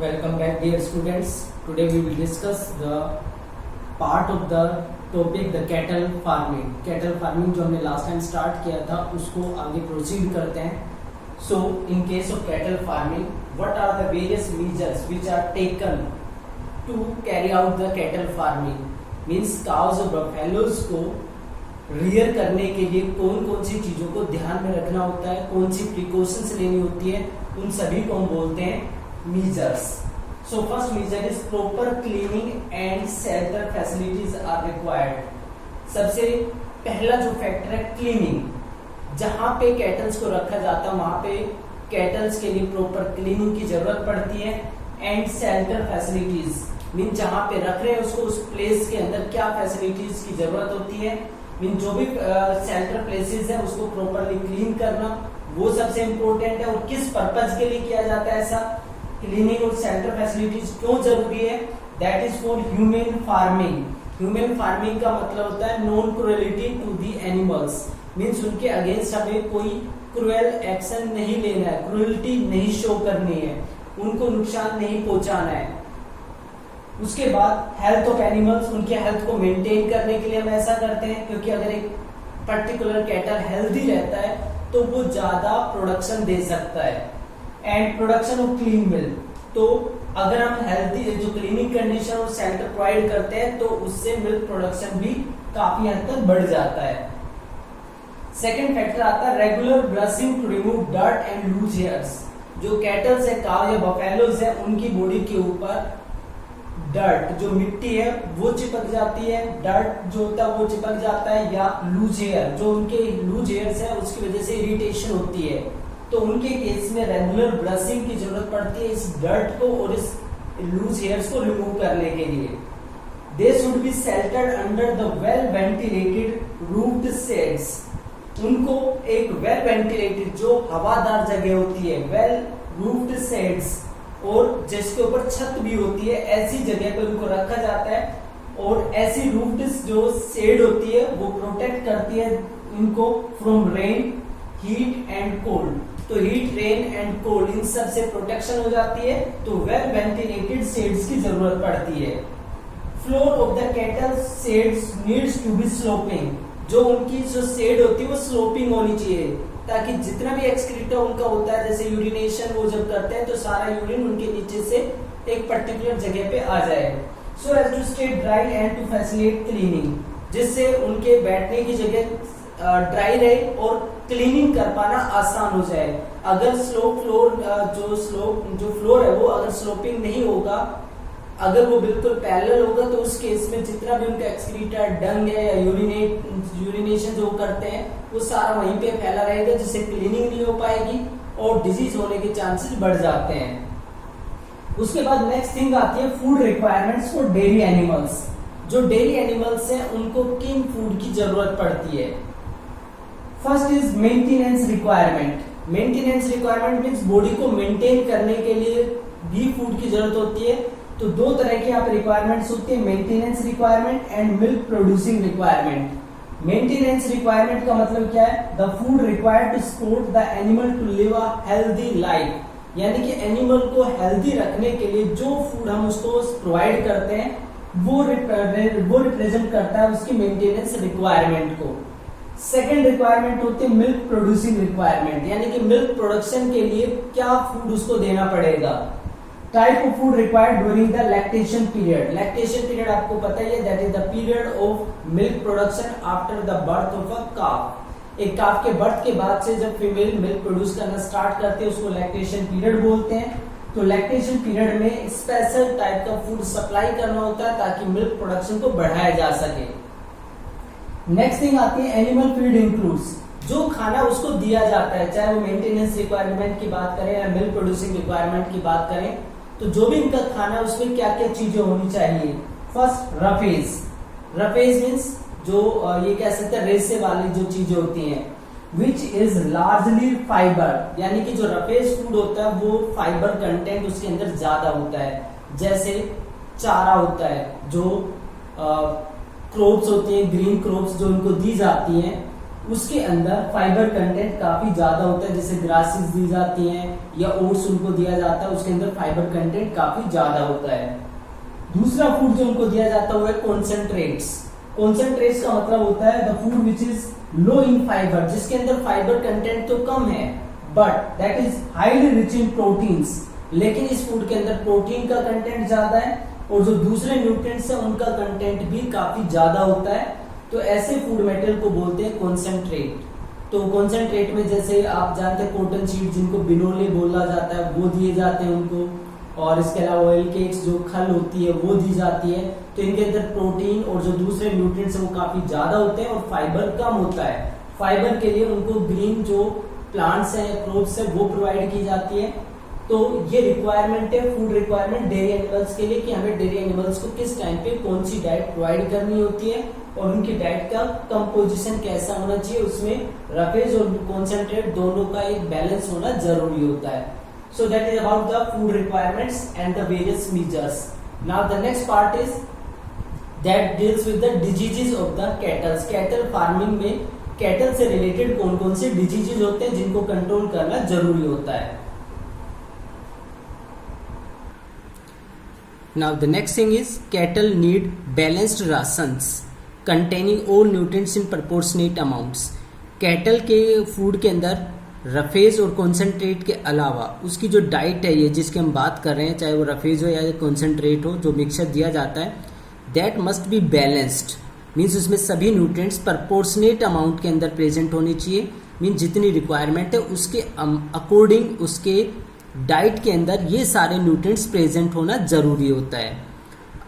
Welcome back, dear students. Today we will discuss the part of the topic the cattle farming. Cattle farming जो हमने last time start किया था उसको आगे proceed करते हैं. So in case of cattle farming, what are the various measures which are taken to carry out the cattle farming? Means cows और buffaloes को रियर करने के लिए कौन कौन सी चीजों को ध्यान में रखना होता है, कौन सी प्रिकॉशंस लेनी होती है, उन सभी को हम बोलते हैं measures. So first measure is proper cleaning and shelter facilities are required. सबसे पहला जो फैक्टर है क्लीनिंग. जहां पे कैटल्स को रखा जाता है वहां पे कैटल्स के लिए प्रॉपर क्लीनिंग की जरूरत पड़ती है. एंड शेल्टर फैसिलिटीज मीन जहां पे रख रहे हैं उसको उस प्लेस के अंदर क्या फैसिलिटीज की जरूरत होती है, मीन जो भी शेल्टर प्लेसेस है उसको प्रॉपरली क्लीन करना वो सबसे इम्पोर्टेंट है. और किस पर्पज के लिए किया जाता है ऐसा क्लीनिंग और शेल्टर फैसिलिटीज क्यों जरूरी है? That is for human farming. Human farming का मतलब होता है non cruelty to the animals. Means उनके अगेंस्ट हमें कोई क्रूएल एक्शन नहीं लेना है, क्रूएलिटी नहीं शो करनी है, उनको नुकसान नहीं पहुंचाना है. उसके बाद हेल्थ ऑफ एनिमल्स, उनके हेल्थ को मेंटेन करने के लिए हम ऐसा करते हैं क्योंकि अगर एक पर्टिकुलर कैटल हेल्दी रहता है तो वो ज्यादा प्रोडक्शन दे सकता है. And production of clean milk, तो अगर हम हेल्दी जो क्लीनिंग कंडीशन और शेल्टर प्रोवाइड करते हैं तो उससे मिल्क प्रोडक्शन भी काफी हद तक बढ़ जाता है. सेकेंड फैक्टर आता है regular brushing to remove dirt and loose hairs. जो कैटल्स है, काव या बफेलोज है, उनकी बॉडी के ऊपर डर्ट जो मिट्टी है वो चिपक जाती है, डर्ट जो होता है वो चिपक जाता है, या लूज हेयर जो उनके लूज हेयर्स है उसकी वजह से इरिटेशन होती है. तो उनके केस में रेगुलर ब्रशिंग की जरूरत पड़ती है इस डर्ट को और इस लूज हेयर्स को रिमूव करने के लिए. They should be sheltered under the well ventilated roofed shades. उनको एक वेल वेंटिलेटेड जो हवादार जगह होती है, वेल रूफ्ड शेड्स, और जिसके ऊपर छत भी होती है, ऐसी जगह पर उनको रखा जाता है. और ऐसी रूफ्ड जो शेड होती है वो प्रोटेक्ट करती है इनको from rain, heat and cold. तो हीट, रेन एंड कोल्ड इन सब से प्रोटेक्शन हो जाती है. तो वेल वेंटिलेटेड शेड्स की जरूरत पड़ती है. Floor of the cattle sheds needs to be sloping. जो उनकी जो शेड होती है वो स्लोपिंग होनी चाहिए ताकि जितना भी एक्सक्रीटा उनका होता है, जैसे यूरिनेशन वो जब करते हैं तो सारा यूरिन उनके नीचे से एक पर्टिकुलर जगह पे आ जाए. So as to stay dry and to facilitate cleaning, जिससे उनके बैठने की जगह ड्राई रहे और क्लीनिंग कर पाना आसान हो जाए. अगर जो फ्लोर है वो अगर स्लोपिंग नहीं होगा, अगर वो बिल्कुल पैरेलल होगा तो उस केस में जितना भी उनका एक्सक्रीटा, डंग है या यूरिनेशन जो करते हैं वो सारा वहीं पे फैला रहेगा, जिससे क्लीनिंग नहीं हो पाएगी और डिजीज होने के चांसेस बढ़ जाते हैं. उसके बाद नेक्स्ट थिंग आती है food requirements for dairy animals. जो डेयरी एनिमल्स हैं उनको किन फूड की जरूरत पड़ती है? First is maintenance requirement. Maintenance requirement means body को मेंटेन करने के लिए भी फूड की जरूरत होती है. तो दो तरह की यहाँ पे रिक्वायरमेंट्स होती है, maintenance requirement and milk producing requirement. Maintenance requirement का मतलब क्या है? The food required to support the animal to live a healthy life. यानी कि एनिमल को हेल्दी रखने के लिए जो फूड हम उसको प्रोवाइड करते हैं वो रिप्रेजेंट करता है उसकी मेंटेनेंस रिक्वायरमेंट को. सेकेंड रिक्वायरमेंट होती है मिल्क प्रोड्यूसिंग रिक्वायरमेंट, यानी कि मिल्क प्रोडक्शन के लिए क्या फूड उसको देना पड़ेगा. Type of food required during the lactation period. Lactation period आपको पता ही है, that is the period of milk production after the birth of a calf. एक काफ के बर्थ के बाद से जब फीमेल मिल्क प्रोड्यूस करना स्टार्ट करते हैं उसको लैक्टेशन पीरियड बोलते हैं. तो लैक्टेशन पीरियड में स्पेशल टाइप का फूड सप्लाई करना होता है ताकि मिल्क प्रोडक्शन को बढ़ाया जा सके. नेक्स्ट थिंग आती है एनिमल फीड इंक्लूड्स. जो खाना उसको दिया जाता है, चाहे वो मेंटेनेंस रिक्वायरमेंट की बात करें या मिल्क प्रोड्यूसिंग रिक्वायरमेंट की बात करें, तो जो भी इनका खाना उसमें क्या क्या चीजें होनी चाहिए. First roughage. रफेज मीन्स जो ये कह सकते हैं रेसे वाली जो चीजें होती हैं, विच इज लार्जली फाइबर. यानी कि जो रफेज फूड होता है वो फाइबर कंटेंट उसके अंदर ज्यादा होता है. जैसे चारा होता है, जो क्रॉप्स होती हैं, ग्रीन क्रॉप्स जो उनको दी जाती हैं, उसके अंदर फाइबर कंटेंट काफी ज्यादा होता है, जैसे ग्रासेस दी जाती हैं या ओट्स उनको दिया जाता है, उसके अंदर फाइबर कंटेंट काफी ज्यादा होता है। दूसरा फूड जो उनको दिया जाता है वो है कॉन्सेंट्रेट्स। कॉन्सेंट्रेट्स का मतलब होता है the food which is low in fibre, जिसके अंदर फाइबर कंटेंट तो कम है but that is highly rich in proteins, लेकिन इस फूड के अंदर प्रोटीन का कंटेंट ज्यादा है और जो दूसरे न्यूट्रिएंट्स है उनका कंटेंट भी काफी ज्यादा होता है। तो ऐसे फूड मटेरियल को बोलते हैं कॉन्सेंट्रेट। तो कॉन्सेंट्रेट में जैसे आप जानते हैं कॉटन सीड जिनको बिनोले बोला जाता है वो दिए जाते हैं उनको, और इसके अलावा ऑयल केक्स जो खल होती है वो दी जाती है। तो इनके अंदर प्रोटीन और जो दूसरे न्यूट्रिएंट्स है वो काफी ज्यादा होते हैं और फाइबर कम होता है। फाइबर के लिए उनको ग्रीन जो प्लांट्स हैं, क्रॉप्स है वो प्रोवाइड की जाती है। तो ये रिक्वायरमेंट है, फूड रिक्वायरमेंट डेयरी एनिमल्स के लिए कि हमें डेयरी एनिमल्स को किस टाइम पे कौन सी डाइट प्रोवाइड करनी होती है और उनकी डाइट का कंपोजिशन कैसा होना चाहिए, उसमें रफेज और कॉन्सेंट्रेट दोनों का एक बैलेंस होना जरूरी होता है। So that is about the food requirements and the various measures. Now the next part is that deals with the diseases of the cattle. Cattle farming में cattle से related कौन कौन से diseases होते हैं जिनको कंट्रोल करना जरूरी होता है। Now the next thing is cattle need balanced rations containing all nutrients in proportionate amounts. Cattle के फूड के अंदर रफेज और कॉन्सेंट्रेट के अलावा उसकी जो डाइट है ये जिसकी हम बात कर रहे हैं, चाहे वो रफेज हो या कॉन्सेंट्रेट हो, जो मिक्सचर दिया जाता है that must be balanced. Means उसमें सभी न्यूट्रिएंट्स प्रपोर्शनेट अमाउंट के अंदर प्रेजेंट होनी चाहिए। मीन्स जितनी रिक्वायरमेंट है उसके अकॉर्डिंग उसके डाइट के अंदर ये सारे न्यूट्रिएंट्स प्रेजेंट होना जरूरी होता है।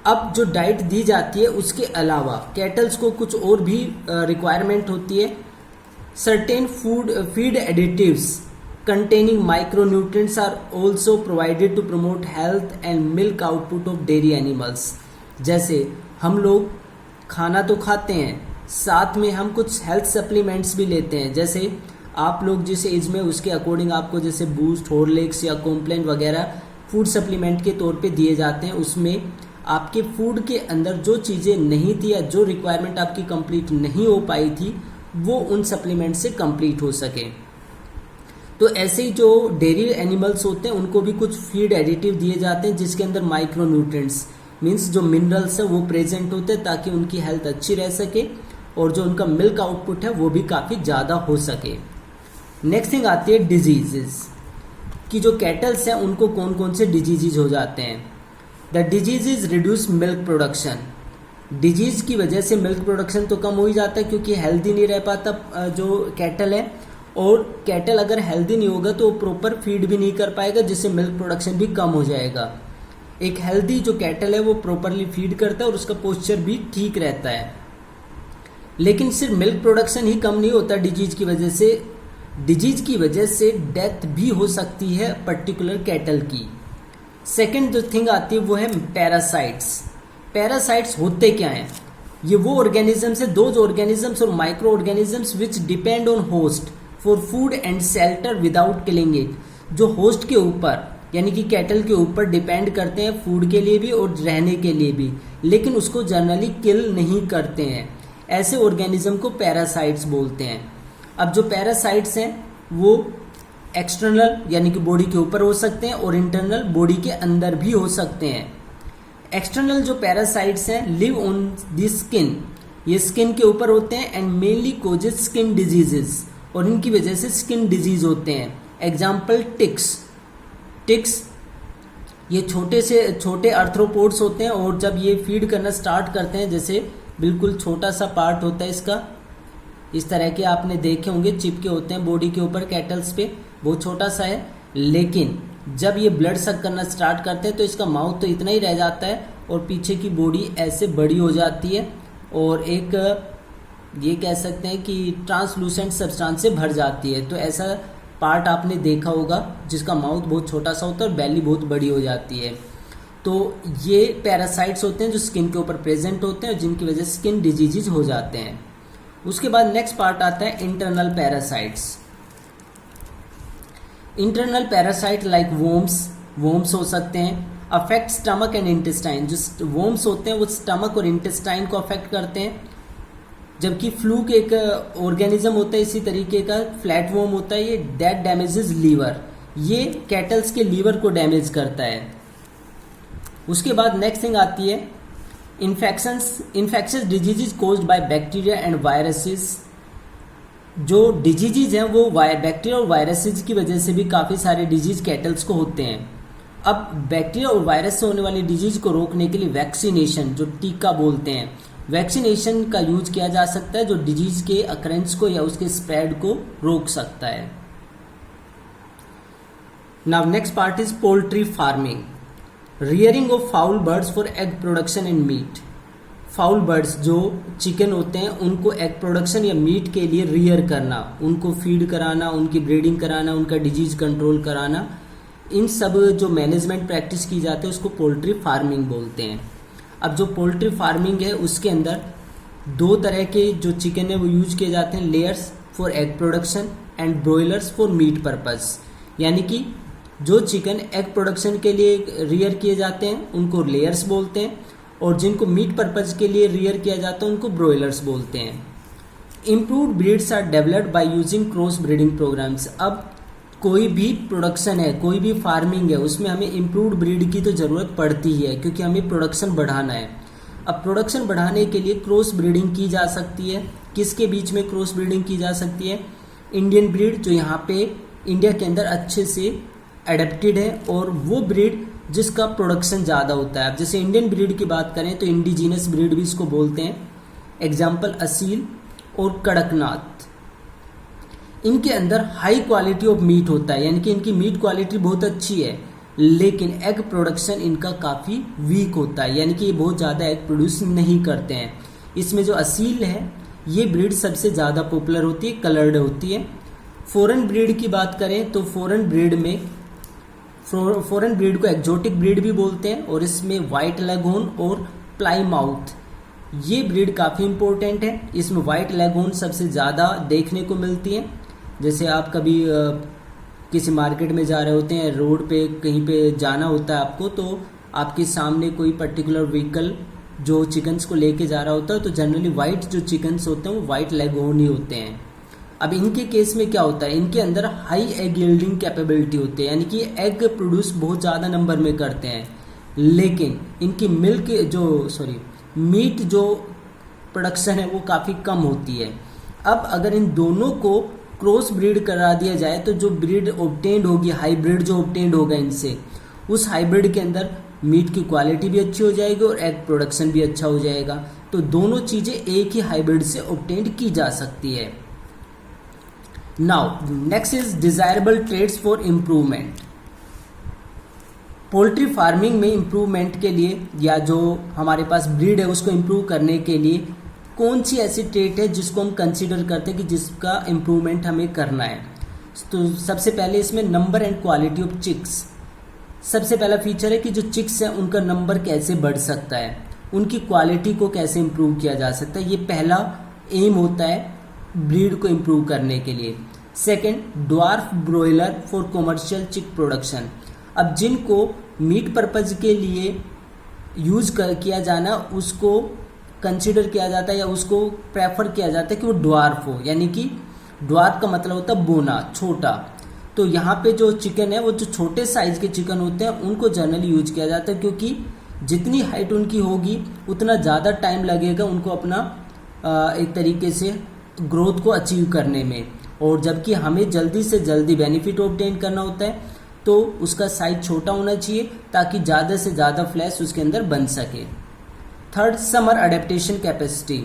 अब जो डाइट दी जाती है उसके अलावा कैटल्स को कुछ और भी रिक्वायरमेंट होती है। Certain feed additives containing micronutrients are also provided to promote health and milk output of dairy animals. जैसे हम लोग खाना तो खाते हैं, साथ में हम कुछ हेल्थ सप्लीमेंट्स भी लेते हैं। जैसे आप लोग जिस एज में उसके अकॉर्डिंग आपको जैसे बूस्ट, हॉर्लिक्स या कॉम्प्लेन वगैरह फूड सप्लीमेंट के तौर पे दिए जाते हैं। उसमें आपके फूड के अंदर जो चीज़ें नहीं थी या जो रिक्वायरमेंट आपकी कंप्लीट नहीं हो पाई थी वो उन सप्लीमेंट से कंप्लीट हो सके। तो ऐसे ही जो डेयरी एनिमल्स होते हैं उनको भी कुछ फीड एडिटिव दिए जाते हैं जिसके अंदर माइक्रो न्यूट्रिएंट्स मीन्स जो मिनरल्स है वो प्रेजेंट होते हैं ताकि उनकी हेल्थ अच्छी रह सके और जो उनका मिल्क आउटपुट है वो भी काफ़ी ज़्यादा हो सके। नेक्स्ट थिंग आती है डिजीजेस कि जो कैटल्स हैं उनको कौन कौन से डिजीजेज हो जाते हैं। The diseases reduce milk production. Disease की वजह से मिल्क प्रोडक्शन तो कम हो ही जाता है क्योंकि हेल्दी नहीं रह पाता जो कैटल है, और कैटल अगर हेल्दी नहीं होगा तो प्रॉपर फीड भी नहीं कर पाएगा जिससे मिल्क प्रोडक्शन भी कम हो जाएगा। एक हेल्दी जो कैटल है वो प्रॉपरली फीड करता है और उसका पोस्चर भी ठीक रहता है। लेकिन सिर्फ मिल्क प्रोडक्शन ही कम नहीं होता डिजीज की वजह से, डिजीज की वजह से डेथ भी हो सकती है पर्टिकुलर कैटल की। सेकेंड जो थिंग आती है वो है पैरासाइट्स। पैरासाइट्स होते क्या हैं? ये वो ऑर्गेनिजम्स है, दोज ऑर्गेनिजम्स और micro organisms which depend on host for food and shelter without killing it. जो होस्ट के ऊपर यानी कि कैटल के ऊपर डिपेंड करते हैं फूड के लिए भी और रहने के लिए भी, लेकिन उसको जनरली किल नहीं करते हैं। ऐसे ऑर्गेनिज्म को पैरासाइट्स बोलते हैं। अब जो पैरासाइट्स हैं वो एक्सटर्नल यानी कि बॉडी के ऊपर हो सकते हैं और इंटरनल बॉडी के अंदर भी हो सकते हैं। एक्सटर्नल जो पैरासाइट्स हैं लिव ऑन द स्किन, ये स्किन के ऊपर होते हैं and mainly causes skin diseases, और इनकी वजह से स्किन डिजीज होते हैं। Example ticks. टिक्स ये छोटे से छोटे आर्थ्रोपोड्स होते हैं और जब ये फीड करना स्टार्ट करते हैं, जैसे बिल्कुल छोटा सा पार्ट होता है इसका, इस तरह के आपने देखे होंगे चिपके होते हैं बॉडी के ऊपर कैटल्स पे, बहुत छोटा सा है, लेकिन जब ये ब्लड सक करना स्टार्ट करते हैं तो इसका माउथ तो इतना ही रह जाता है और पीछे की बॉडी ऐसे बड़ी हो जाती है और एक ये कह सकते हैं कि ट्रांसलूसेंट सब्सटेंस से भर जाती है। तो ऐसा पार्ट आपने देखा होगा जिसका माउथ बहुत छोटा सा होता है और बेली बहुत बड़ी हो जाती है। तो ये पैरासाइट्स होते हैं जो स्किन के ऊपर प्रेजेंट होते हैं और जिनकी वजह से स्किन डिजीजेज हो जाते हैं। उसके बाद नेक्स्ट पार्ट आता है internal parasites. Internal parasite like वोम्स हो सकते हैं, अफेक्ट स्टमक एंड इंटेस्टाइन। जो वोम्स होते हैं वो स्टमक और इंटेस्टाइन को अफेक्ट करते हैं। जबकि फ्लूक एक ऑर्गेनिज्म होता है इसी तरीके का, फ्लैटवर्म होता है, ये दैट डैमेजेस लीवर, ये कैटल्स के लीवर को डैमेज करता है। उसके बाद नेक्स्ट थिंग आती है infections diseases caused by bacteria and viruses. जो डिजीजेज हैं वो बैक्टीरिया और वायरसेस की वजह से भी काफ़ी सारे डिजीज कैटल्स को होते हैं। अब बैक्टीरिया और वायरस से होने वाली डिजीज को रोकने के लिए वैक्सीनेशन, जो टीका बोलते हैं, वैक्सीनेशन का यूज किया जा सकता है, जो डिजीज के अकरेंस को या उसके स्प्रेड को रोक सकता है। Now next part is poultry farming, rearing of fowl birds for egg production and meat. Fowl birds जो चिकन होते हैं उनको एग प्रोडक्शन या मीट के लिए रियर करना, उनको फीड कराना, उनकी ब्रीडिंग कराना, उनका डिजीज कंट्रोल कराना, इन सब जो मैनेजमेंट प्रैक्टिस की जाती है उसको पोल्ट्री फार्मिंग बोलते हैं। अब जो पोल्ट्री फार्मिंग है उसके अंदर दो तरह के जो चिकन है वो यूज किए जाते हैं, layers for egg production and broilers for meet purpose. यानी कि जो चिकन एग प्रोडक्शन के लिए रियर किए जाते हैं उनको लेयर्स बोलते हैं, और जिनको मीट पर्पज के लिए रियर किया जाता है उनको ब्रॉयलर्स बोलते हैं। Improved breeds are developed by using cross breeding programs. अब कोई भी प्रोडक्शन है, कोई भी फार्मिंग है, उसमें हमें इम्प्रूव्ड ब्रीड की तो ज़रूरत पड़ती ही है, क्योंकि हमें प्रोडक्शन बढ़ाना है। अब प्रोडक्शन बढ़ाने के लिए क्रॉस ब्रीडिंग की जा सकती है। किसके बीच में क्रॉस ब्रीडिंग की जा सकती है? इंडियन ब्रीड, जो यहाँ पे इंडिया के अंदर अच्छे से एडेप्टेड है, और वो ब्रीड जिसका प्रोडक्शन ज़्यादा होता है। अब जैसे इंडियन ब्रीड की बात करें तो इंडिजीनस ब्रीड भी इसको बोलते हैं। एग्जाम्पल असील और कड़कनाथ। इनके अंदर हाई क्वालिटी ऑफ मीट होता है, यानी कि इनकी मीट क्वालिटी बहुत अच्छी है, लेकिन एग प्रोडक्शन इनका काफ़ी वीक होता है, यानी कि ये बहुत ज़्यादा एग प्रोड्यूस नहीं करते हैं। इसमें जो असील है ये ब्रीड सबसे ज़्यादा पॉपुलर होती है, कलर्ड होती है। फॉरेन ब्रीड की बात करें तो फॉरेन ब्रीड को एक्जोटिक ब्रीड भी बोलते हैं, और इसमें वाइट लेगहॉर्न और प्लाईमाउथ ये ब्रीड काफ़ी इंपॉर्टेंट है। इसमें वाइट लेगहॉर्न सबसे ज़्यादा देखने को मिलती है। जैसे आप कभी किसी मार्केट में जा रहे होते हैं, रोड पे कहीं पे जाना होता है आपको, तो आपके सामने कोई पर्टिकुलर व्हीकल जो चिकन्स को लेके जा रहा होता है, तो जनरली वाइट जो चिकन्स होते हैं वो वाइट लेगहॉर्न ही होते हैं। अब इनके केस में क्या होता है, इनके अंदर हाई एग यील्डिंग कैपेबिलिटी होती है, यानी कि एग प्रोड्यूस बहुत ज़्यादा नंबर में करते हैं, लेकिन इनकी मीट जो प्रोडक्शन है वो काफ़ी कम होती है। अब अगर इन दोनों को क्रॉस ब्रीड करा दिया जाए तो जो ब्रीड ऑब्टेन्ड होगी, हाइब्रिड जो ऑब्टेन्ड होगा इनसे, उस हाइब्रिड के अंदर मीट की क्वालिटी भी अच्छी हो जाएगी और एग प्रोडक्शन भी अच्छा हो जाएगा। तो दोनों चीज़ें एक ही हाइब्रिड से ऑब्टेन्ड की जा सकती है। Now next is desirable traits for improvement. Poultry farming में इम्प्रूवमेंट के लिए, या जो हमारे पास ब्रीड है उसको इम्प्रूव करने के लिए कौन सी ऐसी ट्रेट है जिसको हम कंसीडर करते हैं कि जिसका इम्प्रूवमेंट हमें करना है? तो सबसे पहले इसमें number and quality of chicks. सबसे पहला फीचर है कि जो चिक्स हैं उनका नंबर कैसे बढ़ सकता है, उनकी क्वालिटी को कैसे इम्प्रूव किया जा सकता है। ये पहला एम होता है ब्रीड को इम्प्रूव करने के लिए। Second, dwarf broiler for commercial चिक प्रोडक्शन। अब जिनको मीट पर्पज के लिए यूज किया जाना उसको कंसिडर किया जाता है या उसको प्रेफर किया जाता है कि वो ड्वार्फ हो, यानी कि ड्वार्फ का मतलब होता है बोना, छोटा। तो यहाँ पे जो चिकन है वो जो छोटे साइज के चिकन होते हैं उनको जनरली यूज किया जाता है, क्योंकि जितनी हाइट उनकी होगी उतना ज़्यादा टाइम लगेगा उनको अपना एक तरीके से ग्रोथ को अचीव करने में, और जबकि हमें जल्दी से जल्दी बेनिफिट ऑब्टेन करना होता है तो उसका साइज छोटा होना चाहिए ताकि ज़्यादा से ज़्यादा फ्लैश उसके अंदर बन सके। Third, summer adaptation capacity.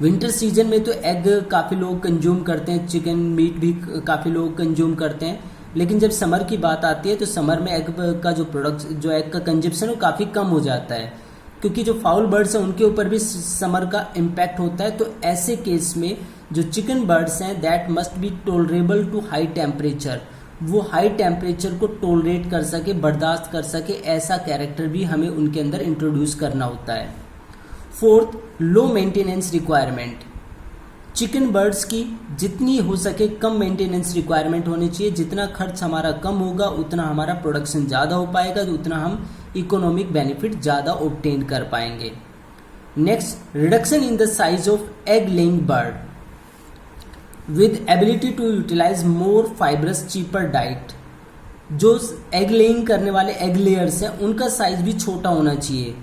Winter season में तो एग काफ़ी लोग कंज्यूम करते हैं, चिकन मीट भी काफ़ी लोग कंज्यूम करते हैं, लेकिन जब समर की बात आती है तो समर में एग का जो एग का कंजप्शन है वो काफ़ी कम हो जाता है, क्योंकि जो फाउल बर्ड्स हैं उनके ऊपर भी समर का इम्पैक्ट होता है। तो ऐसे केस में जो चिकन बर्ड्स हैं that must be tolerable to high temperature, वो हाई टेम्परेचर को टोलरेट कर सके, बर्दाश्त कर सके, ऐसा कैरेक्टर भी हमें उनके अंदर इंट्रोड्यूस करना होता है। Fourth, low maintenance requirement. Chicken birds की जितनी हो सके कम मेंटेनेंस रिक्वायरमेंट होनी चाहिए। जितना खर्च हमारा कम होगा उतना हमारा प्रोडक्शन ज़्यादा हो पाएगा, तो उतना हम इकोनॉमिक बेनिफिट ज़्यादा ऑब्टेन कर पाएंगे। Next, reduction in the size of egg laying bird with ability to utilize more fibrous cheaper diet. जो एग लेइंग करने वाले एग लेयर्स हैं उनका साइज भी छोटा होना चाहिए,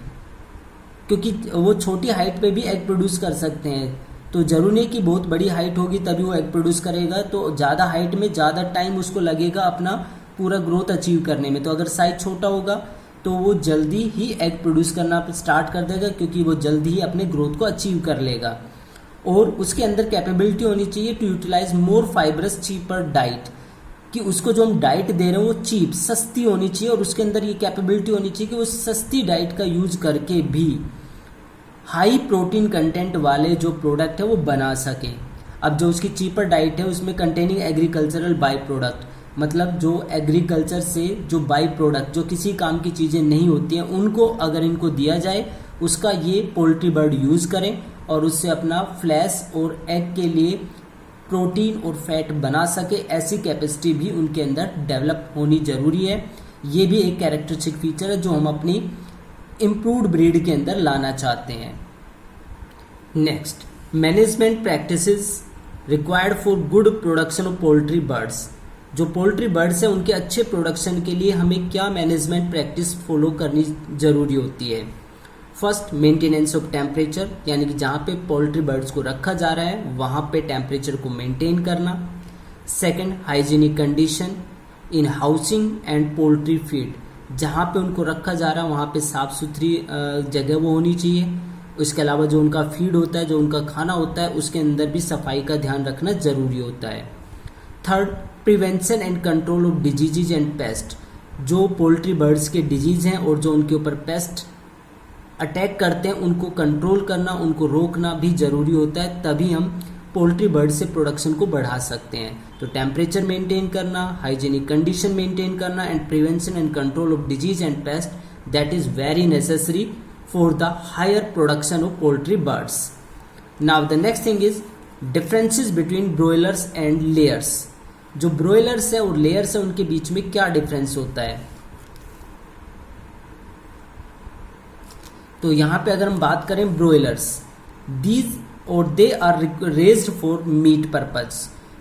क्योंकि वो छोटी हाइट पे भी एग प्रोड्यूस कर सकते हैं। तो जरूरी नहीं कि बहुत बड़ी हाइट होगी तभी वो एग प्रोड्यूस करेगा, तो ज़्यादा हाइट में ज़्यादा टाइम उसको लगेगा अपना पूरा ग्रोथ अचीव करने में। तो अगर साइज छोटा होगा तो वो जल्दी ही एग प्रोड्यूस करना स्टार्ट कर देगा, क्योंकि वो जल्दी ही अपने ग्रोथ को अचीव कर लेगा। और उसके अंदर कैपेबिलिटी होनी चाहिए to utilize more fibrous cheaper diet, कि उसको जो हम डाइट दे रहे हैं वो चीप सस्ती होनी चाहिए, और उसके अंदर ये कैपेबिलिटी होनी चाहिए कि वो सस्ती डाइट का यूज करके भी हाई प्रोटीन कंटेंट वाले जो प्रोडक्ट है वो बना सके। अब जो उसकी चीपर डाइट है उसमें कंटेनिंग एग्रीकल्चरल बाई प्रोडक्ट, मतलब जो एग्रीकल्चर से जो बाई प्रोडक्ट जो किसी काम की चीज़ें नहीं होती हैं उनको अगर इनको दिया जाए, उसका ये पोल्ट्री बर्ड यूज़ करें और उससे अपना फ्लैश और एग के लिए प्रोटीन और फैट बना सके, ऐसी कैपेसिटी भी उनके अंदर डेवलप होनी जरूरी है। ये भी एक कैरेक्टरिस्टिक फीचर है जो हम अपनी इम्प्रूव्ड ब्रीड के अंदर लाना चाहते हैं। Next, management practices required for good production of poultry birds. जो पोल्ट्री बर्ड्स हैं उनके अच्छे प्रोडक्शन के लिए हमें क्या मैनेजमेंट प्रैक्टिस फॉलो करनी जरूरी होती है। फर्स्ट, मेंटेनेंस ऑफ टेम्परेचर, यानी कि जहाँ पे पोल्ट्री बर्ड्स को रखा जा रहा है वहाँ पे टेम्परेचर को मेंटेन करना। Second, hygienic condition in housing and poultry feed, जहाँ पे उनको रखा जा रहा है वहाँ पे साफ़ सुथरी जगह वो होनी चाहिए। उसके अलावा जो उनका फीड होता है, जो उनका खाना होता है, उसके अंदर भी सफाई का ध्यान रखना जरूरी होता है। Third, prevention and control of diseases and paste, जो पोल्ट्री बर्ड्स के डिजीज हैं और जो उनके ऊपर पेस्ट अटैक करते हैं उनको कंट्रोल करना, उनको रोकना भी ज़रूरी होता है, तभी हम पोल्ट्री बर्ड से प्रोडक्शन को बढ़ा सकते हैं। तो टेम्परेचर मेंटेन करना, हाइजीनिक कंडीशन मेंटेन करना and prevention and control of disease and pest, that is very necessary for the higher production of poultry birds. Now the next thing is differences between broilers and layers. जो broilers है और layers है उनके बीच में क्या difference होता है। तो यहाँ पे अगर हम बात करें ब्रोयलर्स, दीज और they are raised for meat purpose.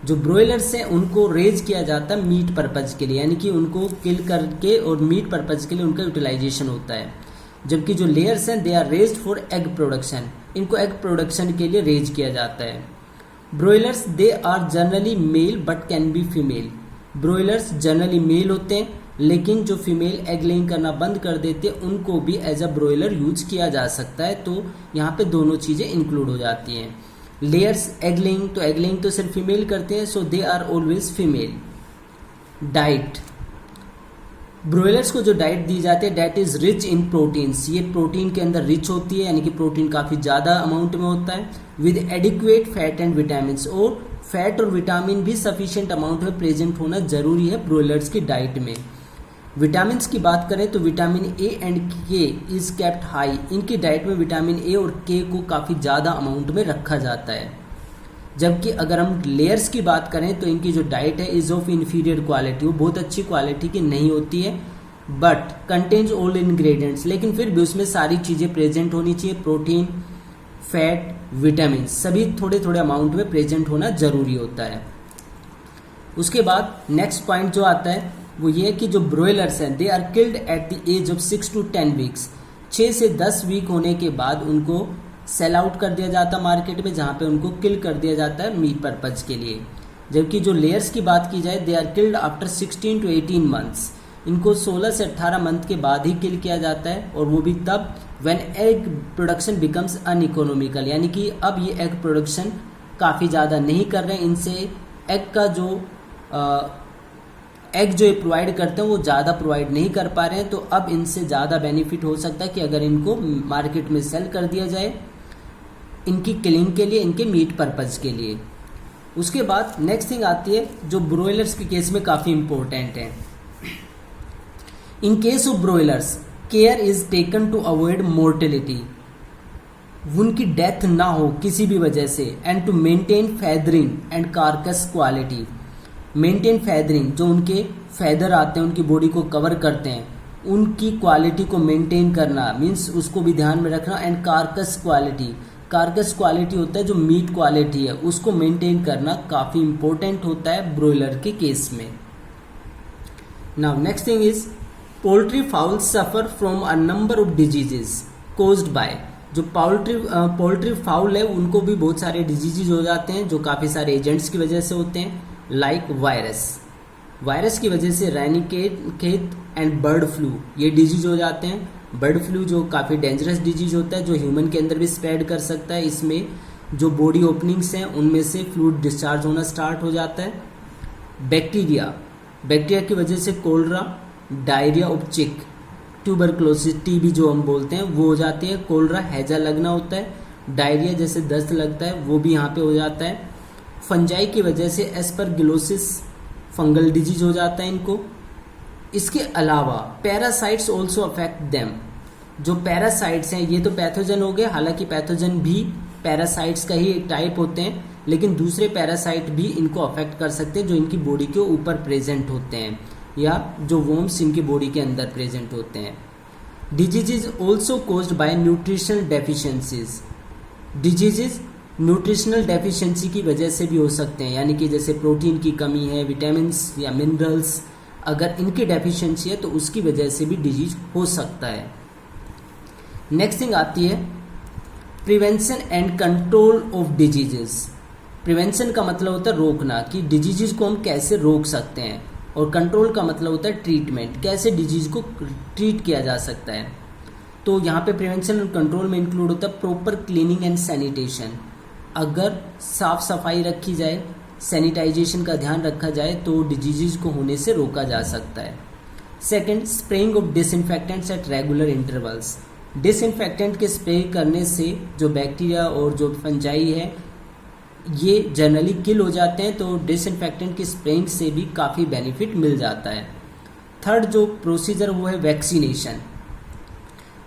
जो ब्रोयलर्स हैं उनको रेज किया जाता है मीट पर्पज के लिए, यानी कि उनको किल करके और मीट पर्पज के लिए उनका यूटिलाइजेशन होता है। जबकि जो लेयर्स हैं they are raised for egg production, इनको एग प्रोडक्शन के लिए रेज किया जाता है। Broilers they are generally male but can be female. Broilers generally male होते हैं, लेकिन जो फीमेल एग लेइंग करना बंद कर देते हैं उनको भी एज अ ब्रोयलर यूज किया जा सकता है। तो यहाँ पे दोनों चीज़ें इंक्लूड हो जाती हैं। लेयर्स एग लेइंग, तो एग लेइंग तो सिर्फ फीमेल करते हैं, so they are always female. Diet, broilers को जो डाइट दी जाती है that is rich in proteins, ये प्रोटीन के अंदर रिच होती है, यानी कि प्रोटीन काफ़ी ज़्यादा अमाउंट में होता है, with adequate fat and vitamin, और फैट और विटामिन भी सफिशिएंट अमाउंट में प्रेजेंट होना जरूरी है ब्रोयलर्स की डाइट में। विटामिन की बात करें तो विटामिन ए एंड के इज केप्ट हाई, इनकी डाइट में विटामिन ए और के को काफ़ी ज़्यादा अमाउंट में रखा जाता है। जबकि अगर हम लेयर्स की बात करें तो इनकी जो डाइट है इज ऑफ इंफीरियर क्वालिटी, वो बहुत अच्छी क्वालिटी की नहीं होती है, बट कंटेन्स ऑल इंग्रेडिएंट्स, लेकिन फिर भी उसमें सारी चीज़ें प्रेजेंट होनी चाहिए, प्रोटीन, फैट, विटामिन सभी थोड़े थोड़े अमाउंट में प्रेजेंट होना जरूरी होता है। उसके बाद नेक्स्ट पॉइंट जो आता है वो ये है कि जो ब्रोयलर्स हैं they are killed at the age of 6 to 10 weeks, 6 से 10 वीक होने के बाद उनको सेल आउट कर दिया जाता है मार्केट में, जहाँ पे उनको किल कर दिया जाता है मीट पर्पज के लिए। जबकि जो लेयर्स की बात की जाए they are killed after 16 to 18 months, इनको 16 से 18 मंथ के बाद ही किल किया जाता है, और वो भी तब when egg production becomes uneconomical, यानी कि अब ये एग प्रोडक्शन काफ़ी ज़्यादा नहीं कर रहे हैं, इनसे एग का जो एग जो ये प्रोवाइड करते हैं वो ज़्यादा प्रोवाइड नहीं कर पा रहे हैं। तो अब इनसे ज़्यादा बेनिफिट हो सकता है कि अगर इनको मार्केट में सेल कर दिया जाए इनकी किलिंग के लिए, इनके मीट पर्पज़ के लिए। उसके बाद नेक्स्ट थिंग आती है जो ब्रोयलर्स के केस में काफ़ी इंपॉर्टेंट है। In case of broilers care is taken to avoid mortality, उनकी डेथ ना हो किसी भी वजह से, and to maintain feathering and carcass quality. Maintain feathering, जो उनके फैदर आते हैं उनकी बॉडी को कवर करते हैं, उनकी क्वालिटी को मेंटेन करना, मीन्स उसको भी ध्यान में रखना। एंड कार्कस क्वालिटी होता है जो मीट क्वालिटी है उसको मेंटेन करना काफ़ी इंपॉर्टेंट होता है ब्रॉयलर के केस में। Now next thing is poultry foul suffer from a number of diseases caused by. जो पोल्ट्री फाउल है उनको भी बहुत सारे डिजीजेज हो जाते हैं जो काफ़ी सारे एजेंट्स की वजह से होते हैं, लाइक वायरस की वजह से रैनिकेट एंड बर्ड फ्लू, ये डिजीज हो जाते हैं। बर्ड फ्लू जो काफ़ी डेंजरस डिजीज होता है जो ह्यूमन के अंदर भी स्प्रेड कर सकता है। इसमें जो बॉडी ओपनिंग्स हैं उनमें से फ्लूइड डिस्चार्ज होना स्टार्ट हो जाता है। बैक्टीरिया की वजह से कोलरा, डायरिया ऑफ चिक, ट्यूबरक्लोसिस टीबी जो हम बोलते हैं वो हो जाती है। कोलरा हैजा लगना होता है, डायरिया जैसे दस्त लगता है वो भी यहाँ पे हो जाता है। फंजाई की वजह से एस्परगिलोसिस फंगल डिजीज हो जाता है इनको। इसके अलावा पैरासाइट्स ऑल्सो अफेक्ट देम। जो पैरासाइट्स हैं ये तो पैथोजन हो गए, हालांकि पैथोजन भी पैरासाइट्स का ही एक टाइप होते हैं, लेकिन दूसरे पैरासाइट भी इनको अफेक्ट कर सकते हैं जो इनकी बॉडी के ऊपर प्रेजेंट होते हैं या जो वोम्स इनकी बॉडी के अंदर प्रेजेंट होते हैं। Diseases also caused by nutritional deficiencies. Diseases nutritional deficiency की वजह से भी हो सकते हैं, यानी कि जैसे प्रोटीन की कमी है, विटामिन्स या मिनरल्स, अगर इनकी डेफिशिएंसी है तो उसकी वजह से भी डिजीज हो सकता है। नेक्स्ट थिंग आती है prevention and control of diseases. Prevention का मतलब होता है रोकना, कि डिजीजेस को हम कैसे रोक सकते हैं, और कंट्रोल का मतलब होता है ट्रीटमेंट, कैसे डिजीज को ट्रीट किया जा सकता है। तो यहाँ पे प्रिवेंशन और कंट्रोल में इंक्लूड होता है प्रॉपर क्लीनिंग एंड सैनिटेशन। अगर साफ सफाई रखी जाए, सैनिटाइजेशन का ध्यान रखा जाए तो डिजीजेस को होने से रोका जा सकता है। Second, spraying of disinfectants at regular intervals. Disinfectant के स्प्रे करने से जो बैक्टीरिया और जो फंजाई है ये जनरली किल हो जाते हैं, तो डिसइंफेक्टेंट की स्प्रेइंग से भी काफ़ी बेनिफिट मिल जाता है। थर्ड जो प्रोसीजर वो है वैक्सीनेशन।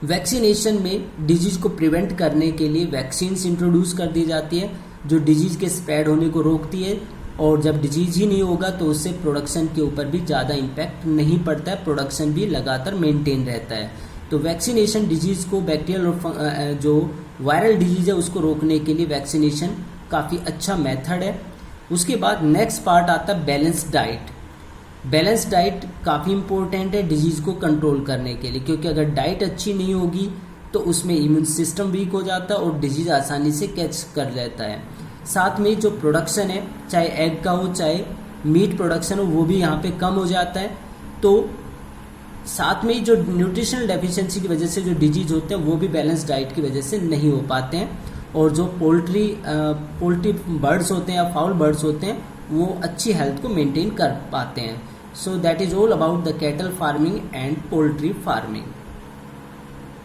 वैक्सीनेशन में डिजीज को प्रिवेंट करने के लिए वैक्सीन्स इंट्रोड्यूस कर दी जाती है जो डिजीज के स्प्रेड होने को रोकती है, और जब डिजीज ही नहीं होगा तो उससे प्रोडक्शन के ऊपर भी ज़्यादा इम्पैक्ट नहीं पड़ता है, प्रोडक्शन भी लगातार मेंटेन रहता है। तो वैक्सीनेशन डिजीज को, बैक्टीरियल और जो वायरल डिजीज है उसको रोकने के लिए वैक्सीनेशन काफ़ी अच्छा मेथड है। उसके बाद नेक्स्ट पार्ट आता है बैलेंस डाइट। बैलेंस डाइट काफ़ी इंपॉर्टेंट है डिजीज़ को कंट्रोल करने के लिए, क्योंकि अगर डाइट अच्छी नहीं होगी तो उसमें इम्यून सिस्टम वीक हो जाता है और डिजीज़ आसानी से कैच कर लेता है। साथ में जो प्रोडक्शन है, चाहे एग का हो चाहे मीट प्रोडक्शन हो, वो भी यहाँ पे कम हो जाता है। तो साथ में जो न्यूट्रिशनल डेफिशिएंसी की वजह से जो डिजीज होते हैं वो भी बैलेंस डाइट की वजह से नहीं हो पाते हैं, और जो पोल्ट्री बर्ड्स होते हैं या फाउल बर्ड्स होते हैं वो अच्छी हेल्थ को मेंटेन कर पाते हैं। So that is all about the cattle farming and poultry farming.